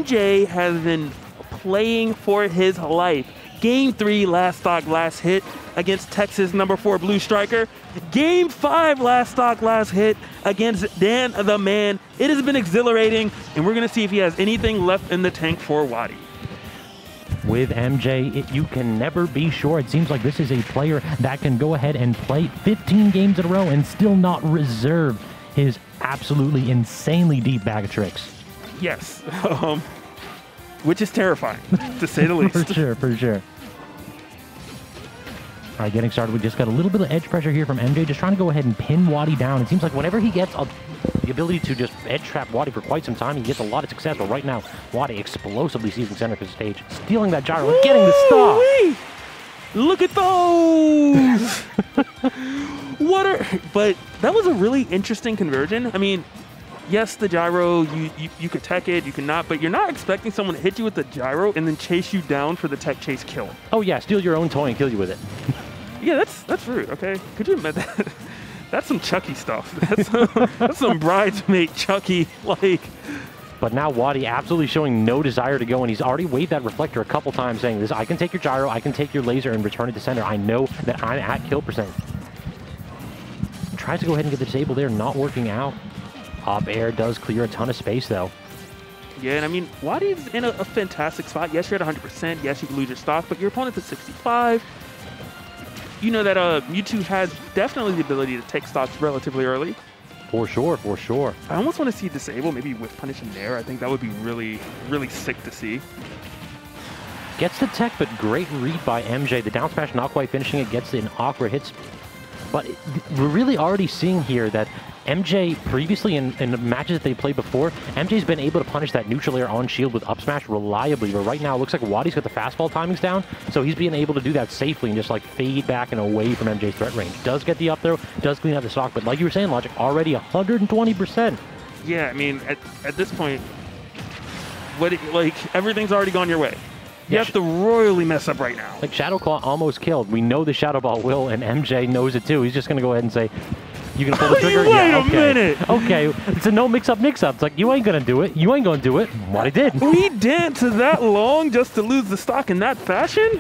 MJ has been playing for his life. Game 3, last stock, last hit against Texas #4 Blue Striker. Game 5, last stock, last hit against Dan the Man. It has been exhilarating, and we're going to see if he has anything left in the tank for Wadi. With MJ, you can never be sure. It seems like this is a player that can go ahead and play 15 games in a row and still not reserve his absolutely insanely deep bag of tricks. Yes, which is terrifying, to say the least. For sure, for sure. All right, getting started. We just got a little bit of edge pressure here from MJ, just trying to go ahead and pin Wadi down. It seems like whenever he gets the ability to just edge trap Wadi for quite some time, he gets a lot of success. But right now, Wadi explosively seizing center of the stage, stealing that gyro and getting the stop. Look at those! But that was a really interesting conversion. I mean, yes, the gyro, you could tech it, you can not, but you're not expecting someone to hit you with the gyro and then chase you down for the tech chase kill. Oh yeah, steal your own toy and kill you with it. Yeah, that's rude, okay? Could you admit that? That's some Chucky stuff. That's some bridesmaid Chucky, like. But now Wadi absolutely showing no desire to go, and he's already waved that reflector a couple times saying this, I can take your gyro, I can take your laser and return it to center. I know that I'm at kill percent. Tries to go ahead and get the disable there, not working out. Up air does clear a ton of space though. Yeah, and I mean, Wadi's in a fantastic spot. Yes, you're at 100%. Yes, you can lose your stock, but your opponent's at 65. You know that Mewtwo has definitely the ability to take stocks relatively early. For sure, for sure. I almost want to see disable, maybe with punish in there. I think that would be really, really sick to see. Gets the tech, but great read by MJ. The down smash not quite finishing it, gets an awkward hits. But we're really already seeing here that MJ, previously in the matches that they played before, MJ's been able to punish that neutral air on shield with up smash reliably, but right now it looks like Wadi's got the fastball timings down, so he's being able to do that safely and just like fade back and away from MJ's threat range. Does get the up throw, does clean out the stock, but like you were saying, Logic, already 120%. Yeah, I mean, at this point, everything's already gone your way. You have to royally mess up right now. Like Shadow Claw almost killed. We know the Shadow Ball will, and MJ knows it too. He's just going to go ahead and say, you can pull the trigger? Wait a minute. Okay, it's a no mix-up mix-up. It's like, you ain't going to do it. You ain't going to do it. Wadi did. We danced that long just to lose the stock in that fashion?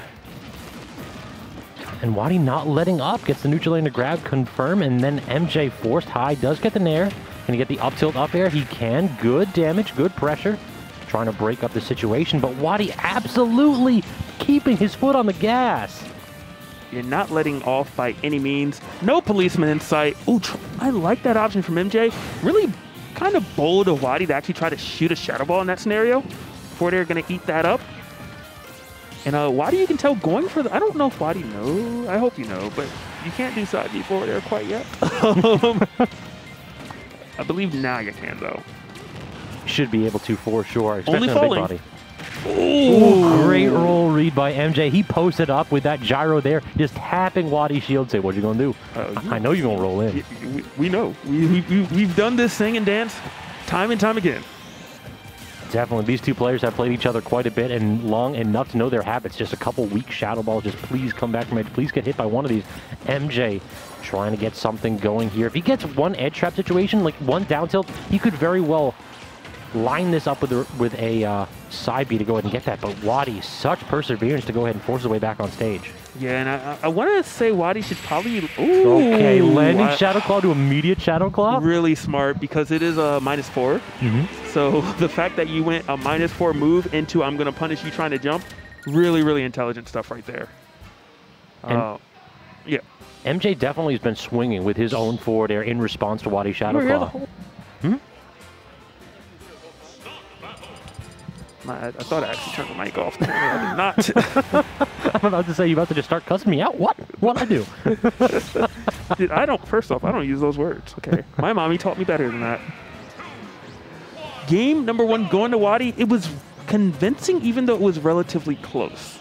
And Wadi not letting up. Gets the neutral lane to grab, confirm, and then MJ forced high. Does get the nair. Can he get the up tilt up air? He can. Good damage, good pressure. Trying to break up the situation, but Wadi absolutely keeping his foot on the gas. You're not letting off by any means. No policeman in sight. Ooh, I like that option from MJ. Really kind of bold of Wadi to actually try to shoot a Shadow Ball in that scenario. Forward air going to eat that up. And Wadi, you can tell going for the... I don't know if Wadi knows. I hope you know, but you can't do side B forward air quite yet. I believe now you can, though. Should be able to for sure, Only especially on a big falling. body. Ooh, great roll read by MJ. He posted up with that gyro there, just tapping Wadi's shield. Say, what you gonna do? I know you're gonna roll in. We know. We've done this sing and dance time and time again. Definitely, these two players have played each other quite a bit and long enough to know their habits. Just a couple weak Shadow Balls. Just please come back from edge. Please get hit by one of these. MJ trying to get something going here. If he gets one edge trap situation, like one down tilt, he could very well line this up with a side B to go ahead and get that, but Wadi, such perseverance to go ahead and force his way back on stage. Yeah, and I want to say Wadi should probably... Ooh, okay, landing Shadow Claw to immediate Shadow Claw? Really smart, because it is a -4. So the fact that you went a -4 move into I'm going to punish you trying to jump, really, really intelligent stuff right there. Yeah. MJ definitely has been swinging with his own forward air in response to Wadi's Shadow Claw. I thought I actually turned the mic off. I did not. I'm about to say, you about to just start cussing me out? What? What'd I do? Dude, first off, I don't use those words, okay? My mommy taught me better than that. Game number 1 going to Wadi, it was convincing even though it was relatively close.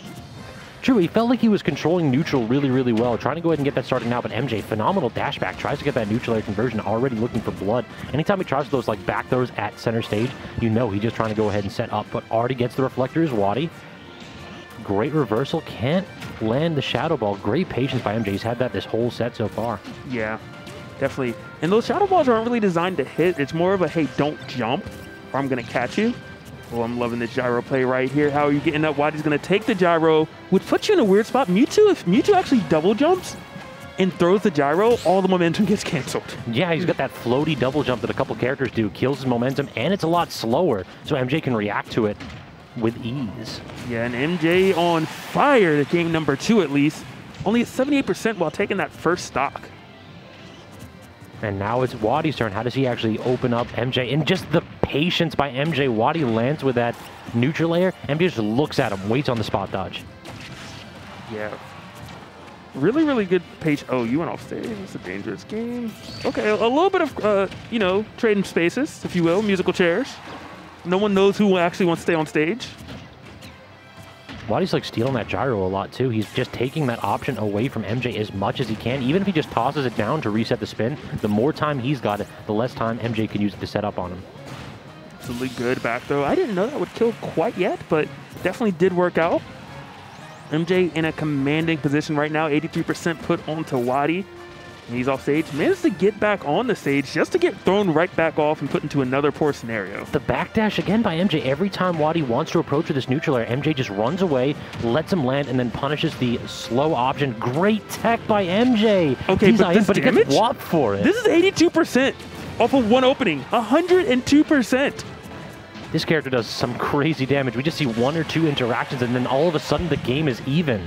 True, he felt like he was controlling neutral really, really well. Trying to go ahead and get that started now, but MJ, phenomenal dash back, tries to get that neutral air conversion, already looking for blood. Anytime he tries those like back throws at center stage, you know he's just trying to go ahead and set up, but already gets the reflectors. Wadi, great reversal, can't land the Shadow Ball. Great patience by MJ. He's had that this whole set so far. Yeah, definitely. And those Shadow Balls aren't really designed to hit. It's more of a, hey, don't jump, or I'm going to catch you. Oh, I'm loving this gyro play right here. How are you getting up? Wadi's going to take the gyro, which puts you in a weird spot. Mewtwo, if Mewtwo actually double jumps and throws the gyro, all the momentum gets canceled. Yeah, he's got that floaty double jump that a couple characters do. Kills his momentum, and it's a lot slower, so MJ can react to it with ease. Yeah, and MJ on fire to game number 2 at least. Only at 78% while taking that first stock. And now it's Wadi's turn. How does he actually open up MJ? And just the patience by MJ. Wadi lands with that neutral air. MJ just looks at him, waits on the spot dodge. Yeah. Really, really good page. Oh, you went off stage. It's a dangerous game. Okay, a little bit of, you know, trading spaces, if you will, musical chairs. No one knows who actually wants to stay on stage. Wadi's like stealing that gyro a lot too. He's just taking that option away from MJ as much as he can. Even if he just tosses it down to reset the spin, the more time he's got it, the less time MJ can use it to set up on him. Absolutely good back throw. I didn't know that would kill quite yet, but definitely did work out. MJ in a commanding position right now, 83% put onto Wadi. And he's off stage, managed to get back on the stage just to get thrown right back off and put into another poor scenario. The backdash again by MJ. Every time Wadi wants to approach with this neutral air, MJ just runs away, lets him land, and then punishes the slow option. Great tech by MJ. Okay, but this damage? He gets whopped for it. This is 82% off of one opening, 102%. This character does some crazy damage. We just see 1 or 2 interactions, and then all of a sudden the game is even.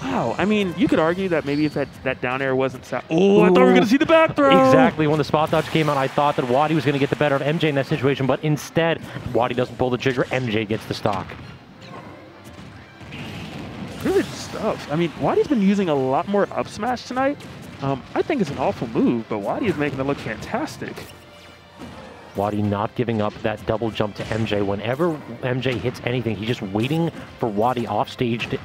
Wow, I mean, you could argue that maybe if that down air wasn't... Oh, I thought we were going to see the back throw! Exactly. When the spot dodge came out, I thought that Wadi was going to get the better of MJ in that situation, but instead, Wadi doesn't pull the trigger, MJ gets the stock. Really good stuff. I mean, Wadi's been using a lot more up smash tonight. I think it's an awful move, but Wadi is making it look fantastic. Wadi not giving up that double jump to MJ. Whenever MJ hits anything, he's just waiting for Wadi off stage to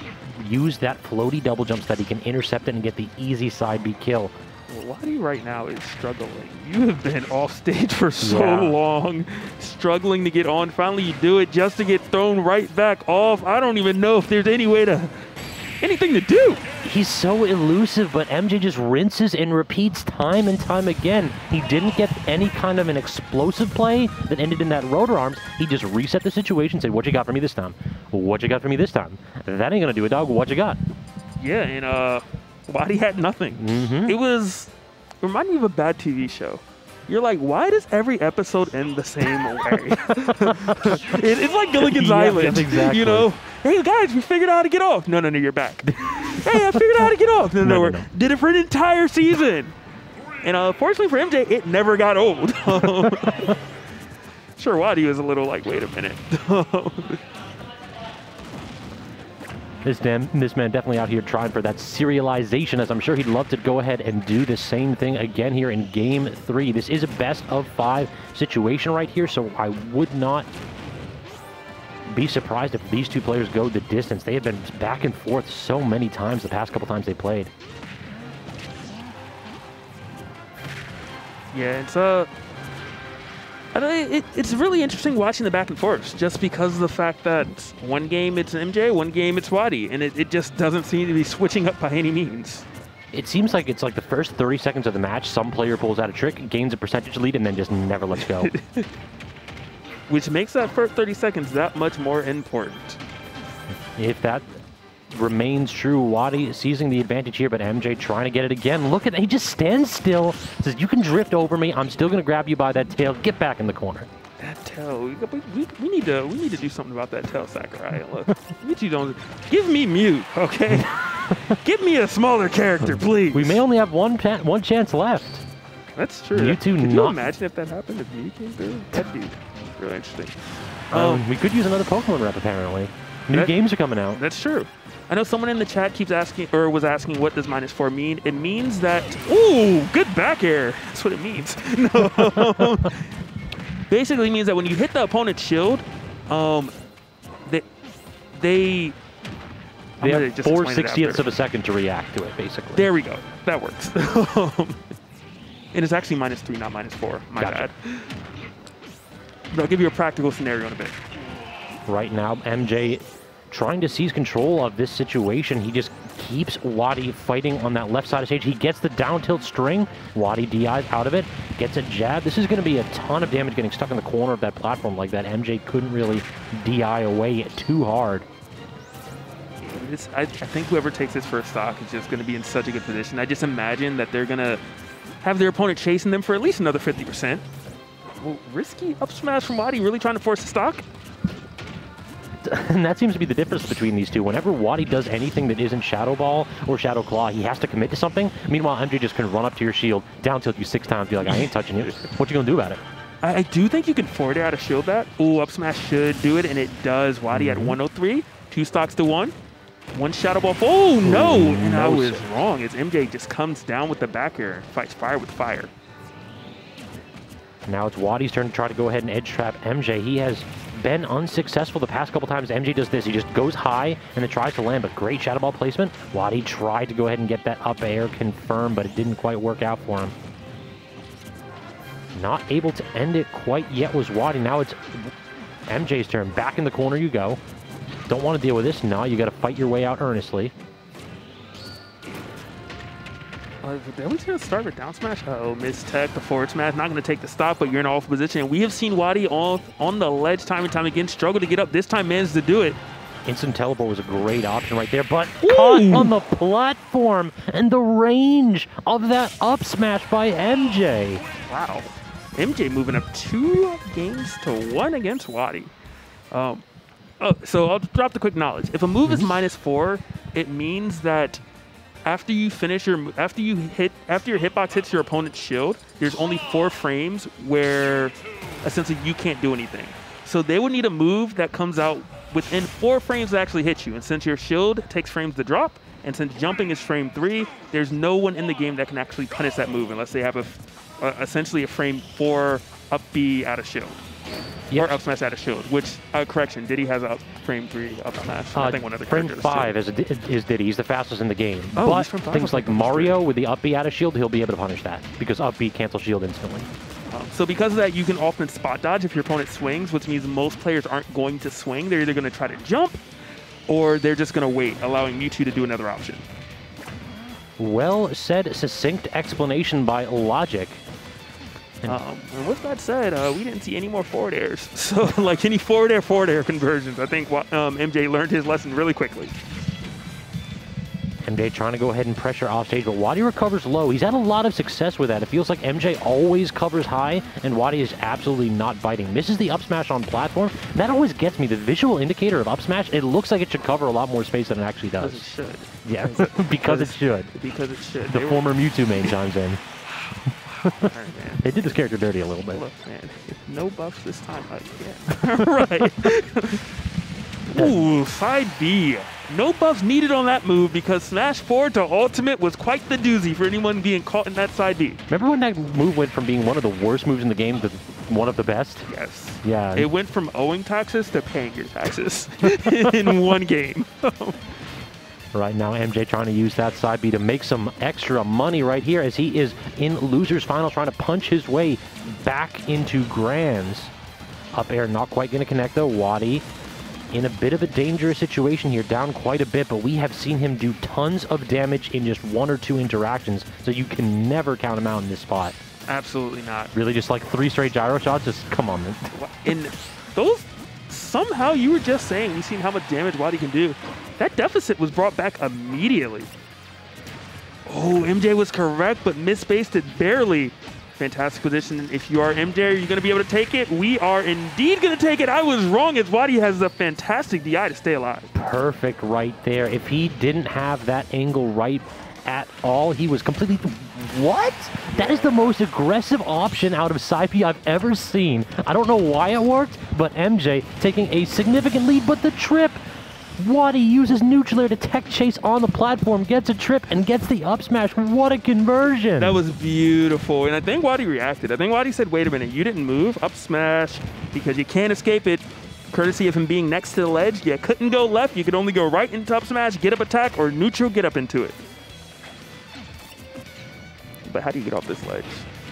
use that floaty double jump so that he can intercept it and get the easy side B kill. Well, Wadi right now is struggling. You have been off stage for so long, struggling to get on. Finally, you do it just to get thrown right back off. I don't even know if there's anything to do. He's so elusive, but MJ just rinses and repeats time and time again. He didn't get any kind of an explosive play that ended in that rotor arms. He just reset the situation, said, what you got for me this time? What you got for me this time? That ain't gonna do it, dog. What you got? Yeah, and Wadi had nothing. It reminded me of a bad TV show. You're like, why does every episode end the same way? It's like Gilligan's Island. Exactly. You know, hey guys, we figured out how to get off. No, you're back. Hey, I figured out how to get off. No. Did it for an entire season. And fortunately for MJ, it never got old. Sure, Wadi was a little like, wait a minute. This man definitely out here trying for that serialization, as I'm sure he'd love to go ahead and do the same thing again here in Game 3. This is a best-of-5 situation right here, so I would not be surprised if these two players go the distance. They have been back and forth so many times the past couple times they played. Yeah, it's really interesting watching the back and forth, just because of the fact that one game it's MJ, one game it's Wadi, and it just doesn't seem to be switching up by any means. It seems like it's like the first 30 seconds of the match, some player pulls out a trick, gains a percentage lead, and then just never lets go. Which makes that first 30 seconds that much more important. If that remains true, Wadi seizing the advantage here, but MJ trying to get it again. Look at that, he just stands still, says, you can drift over me, I'm still going to grab you by that tail, get back in the corner. That tail, we need to do something about that tail, Sakurai. Look, you don't give me Mew, okay? Give me a smaller character, please. We may only have one chance left. That's true. Could you imagine if that happened if Mew came through? That'd be really interesting. We could use another Pokemon rep, apparently. New games are coming out. That's true. I know someone in the chat keeps asking, or was asking, what does -4 mean? It means that, ooh, good back air. That's what it means. No. Basically means that when you hit the opponent's shield, they have 4/60ths of a second to react to it, basically. There we go. That works. And it's actually -3, not -4. My bad. But I'll give you a practical scenario in a bit. Right now, MJ trying to seize control of this situation. He just keeps Wadi fighting on that left side of stage. He gets the down tilt string. Wadi DI's out of it, gets a jab. This is going to be a ton of damage getting stuck in the corner of that platform like that. MJ couldn't really DI away too hard. I think whoever takes this first stock is just going to be in such a good position. I just imagine that they're going to have their opponent chasing them for at least another 50%. Well, risky up smash from Wadi, really trying to force a stock? And that seems to be the difference between these two. Whenever Wadi does anything that isn't Shadow Ball or Shadow Claw, he has to commit to something. Meanwhile, MJ just can run up to your shield, down tilt you 6 times, be like, I ain't touching you. What you gonna do about it? I do think you can forward air out of shield that. Ooh, up smash should do it, and it does. Wadi at 103, 2 stocks to 1. 1 Shadow Ball. Oh, no! And I was wrong. As MJ just comes down with the back air and fights fire with fire. Now it's Wadi's turn to try to go ahead and edge trap MJ. He has been unsuccessful the past couple times. MJ does this. He just goes high and then tries to land, but great Shadow Ball placement. Wadi tried to go ahead and get that up air confirmed, but it didn't quite work out for him. Not able to end it quite yet was Wadi. Now it's MJ's turn. Back in the corner you go. Don't want to deal with this. No, you got to fight your way out earnestly. Are we going to start with down smash? Oh, miss tech, the forward smash. Not going to take the stock, but you're in off position. And we have seen Wadi on the ledge time and time again struggle to get up. This time managed to do it. Instant teleport was a great option right there, but caught on the platform and the range of that up smash by MJ. Wow. MJ moving up 2 games to 1 against Wadi. So I'll drop the quick knowledge. If a move is -4, it means that after you finish your after your hitbox hits your opponent's shield, there's only 4 frames where essentially you can't do anything. So they would need a move that comes out within 4 frames to actually hit you. And since your shield takes frames to drop, and since jumping is frame 3, there's no one in the game that can actually punish that move unless they have essentially a frame 4 up B out of shield. Yep. Or up smash out of shield, which, correction, Diddy has a frame 3 up smash. I think one other frame 5 is Diddy. He's the fastest in the game. Oh, but things like Mario with the up B out of shield, he'll be able to punish that because up B cancels shield instantly. So because of that, you can often spot dodge if your opponent swings, which means most players aren't going to swing. They're either going to try to jump, or they're just going to wait, allowing Mewtwo to do another option. Well said, succinct explanation by Logic. And with that said, we didn't see any more forward airs. So, like any forward air conversions, I think MJ learned his lesson really quickly. MJ trying to go ahead and pressure off stage, but Wadi recovers low. He's had a lot of success with that. It feels like MJ always covers high, and Wadi is absolutely not biting. Misses the up smash on platform. That always gets me. The visual indicator of up smash, it looks like it should cover a lot more space than it actually does. Because it should. Yeah, because it should. Because it should. The former Mewtwo main chimes in. Right, man. They did this character dirty a little bit. Look, man, no buffs this time again. Right. Ooh, side B. No buffs needed on that move because smash forward to ultimate was quite the doozy for anyone being caught in that side B. Remember when that move went from being one of the worst moves in the game to one of the best? Yes. Yeah. It went from owing taxes to paying your taxes in one game. Right now, MJ trying to use that side B to make some extra money right here as he is in losers final, trying to punch his way back into grands. Up air not quite going to connect though. Wadi in a bit of a dangerous situation here, down quite a bit, but we have seen him do tons of damage in just 1 or 2 interactions, so you can never count him out in this spot. Absolutely not. Really just like 3 straight gyro shots? Just come on, man. In those, somehow you were just saying, we've seen how much damage Wadi can do. That deficit was brought back immediately. Oh, MJ was correct, but misspaced it barely. Fantastic position. If you are MJ, are you going to be able to take it? We are indeed going to take it. I was wrong, as Wadi has a fantastic DI to stay alive. Perfect right there. If he didn't have that angle right at all, he was completely... What? That is the most aggressive option out of Saipi I've ever seen. I don't know why it worked, but MJ taking a significant lead, but the trip... Wadi uses neutral air to tech chase on the platform, gets a trip, and gets the up smash. What a conversion. That was beautiful. And I think Wadi reacted. I think Wadi said, wait a minute, you didn't move. Up smash, because you can't escape it. Courtesy of him being next to the ledge, you couldn't go left. You could only go right into up smash, get up attack, or neutral, get up into it. But how do you get off this ledge?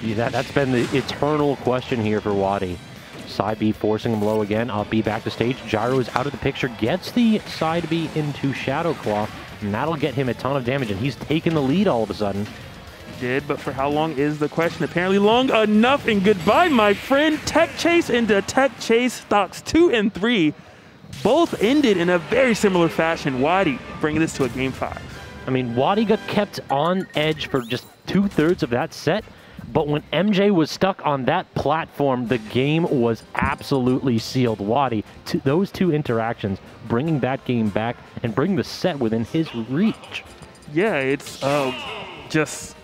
Yeah, that's been the eternal question here for Wadi. Side B forcing him low again. Up B back to stage. Gyro is out of the picture. Gets the side B into Shadow Claw. and that'll get him a ton of damage, and he's taken the lead all of a sudden. Did, but for how long is the question? Apparently long enough, and goodbye, my friend. Tech Chase into Tech Chase. Stocks 2 and 3 both ended in a very similar fashion. Wadi bringing this to a game 5. I mean, Wadi got kept on edge for just 2/3 of that set, but when MJ was stuck on that platform, the game was absolutely sealed. Wadi, those two interactions, bringing that game back and bringing the set within his reach. Yeah, it's just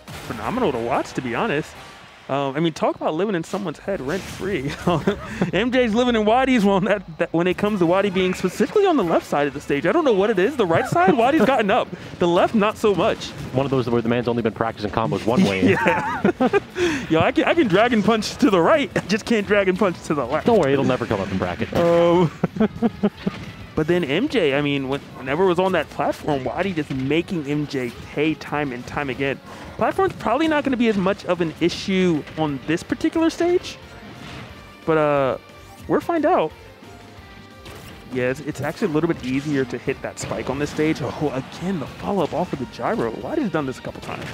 phenomenal to watch, to be honest. I mean, talk about living in someone's head rent-free. MJ's living in Wadi's one when it comes to Wadi being specifically on the left side of the stage. I don't know what it is. The right side, Wadi's gotten up. The left, not so much. One of those where the man's only been practicing combos one way. Yeah. Yo, I can Dragon Punch to the right. I just can't Dragon Punch to the left. Don't worry, it'll never come up in bracket. But then MJ, I mean, whenever it was on that platform, Wadi just making MJ pay time and time again. Platform's probably not going to be as much of an issue on this particular stage, but we'll find out. Yeah, it's actually a little bit easier to hit that spike on this stage. Oh, again, the follow-up off of the gyro. Wadi's done this a couple times.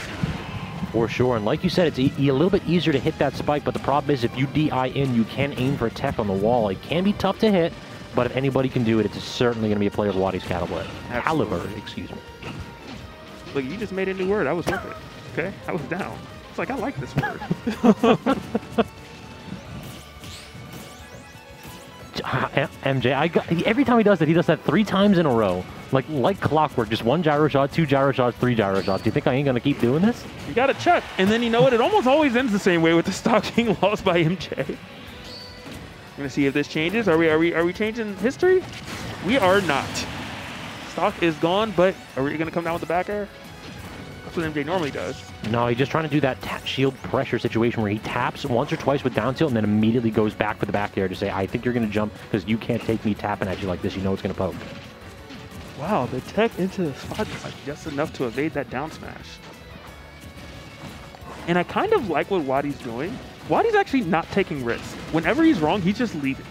For sure, and like you said, it's a little bit easier to hit that spike, but the problem is if you DI in, you can aim for a tech on the wall. It can be tough to hit, but if anybody can do it, it's certainly going to be a player of Wadi's caliber. Excuse me. Look, you just made a new word. I was with it. Okay? I was down. It's like, I like this word. MJ, every time he does that 3 times in a row. Like clockwork, just 1 gyro shot, 2 gyro shots, 3 gyro shots. Do you think I ain't going to keep doing this? You got to check. And then you know what? It almost always ends the same way with the stock being lost by MJ. I'm going to see if this changes. Are we changing history? We are not. Stock is gone, but are we going to come down with the back air? That's what MJ normally does. No, he's just trying to do that shield pressure situation where he taps once or twice with down tilt and then immediately goes back for the back air to say, I think you're going to jump because you can't take me tapping at you like this. You know it's going to poke. Wow, the tech into the spot is like just enough to evade that down smash. And I kind of like what Wadi's doing. Wadi's actually not taking risks. Whenever he's wrong, he's just leaving.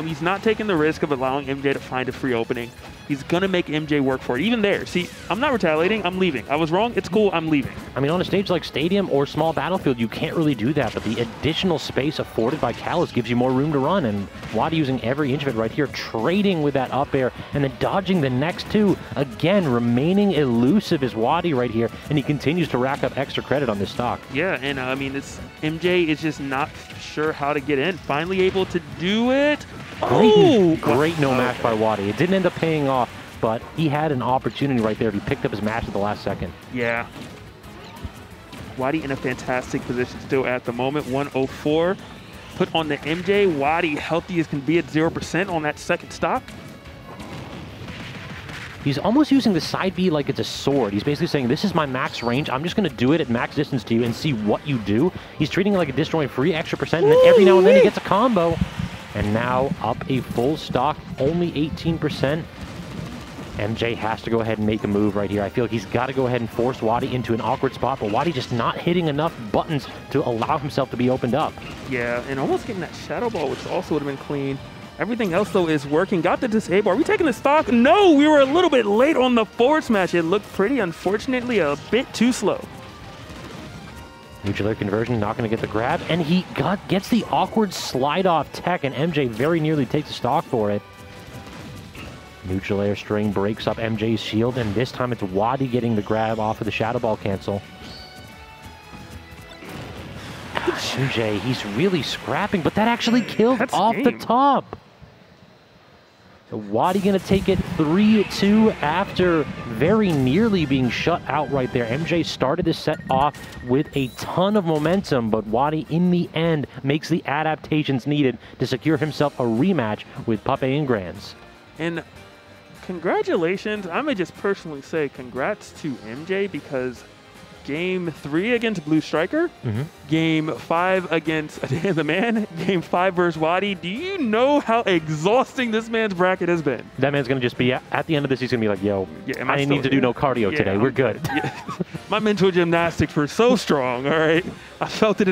He's not taking the risk of allowing MJ to find a free opening. He's going to make MJ work for it. Even there. See, I'm not retaliating. I'm leaving. I was wrong. It's cool. I'm leaving. I mean, on a stage like Stadium or Small Battlefield, you can't really do that. But the additional space afforded by Calus gives you more room to run. And Wadi using every inch of it right here, trading with that up air and then dodging the next 2. Again, remaining elusive is Wadi right here. And he continues to rack up extra credit on this stock. Yeah, and I mean, MJ is just not sure how to get in. Finally able to do it. Great no match by Wadi. It didn't end up paying off, but he had an opportunity right there if he picked up his match at the last second. Yeah. Wadi in a fantastic position still at the moment. 104 put on the MJ. Wadi healthy as can be at 0% on that second stock. He's almost using the side B like it's a sword. He's basically saying, this is my max range. I'm just going to do it at max distance to you and see what you do. He's treating it like a destroying free extra percent, and then every now and then he gets a combo. And now up a full stock, only 18%. MJ has to go ahead and make a move right here. I feel like he's got to go ahead and force Wadi into an awkward spot, but Wadi just not hitting enough buttons to allow himself to be opened up. Yeah, and almost getting that Shadow Ball, which also would have been clean. Everything else, though, is working. Got the disable. Are we taking the stock? No, we were a little bit late on the forward smash. It looked pretty, unfortunately, a bit too slow. Neutral air conversion, not going to get the grab, and he gets the awkward slide-off tech, and MJ very nearly takes the stock for it. Neutral air string breaks up MJ's shield, and this time it's Wadi getting the grab off of the Shadow Ball cancel. MJ, he's really scrapping, but that actually killed off the top. Wadi going to take it 3-2 after very nearly being shut out right there. MJ started this set off with a ton of momentum, but Wadi in the end makes the adaptations needed to secure himself a rematch with Pape and Grands. And congratulations, I may just personally say congrats to MJ because Game 3 against Blue Striker, Game 5 against the Man, Game 5 versus Wadi. Do you know how exhausting this man's bracket has been? That man's going to just be, at the end of this, he's going to be like, yo, I didn't need to do no cardio today. We're good. My mental gymnastics were so strong, all right? I felt it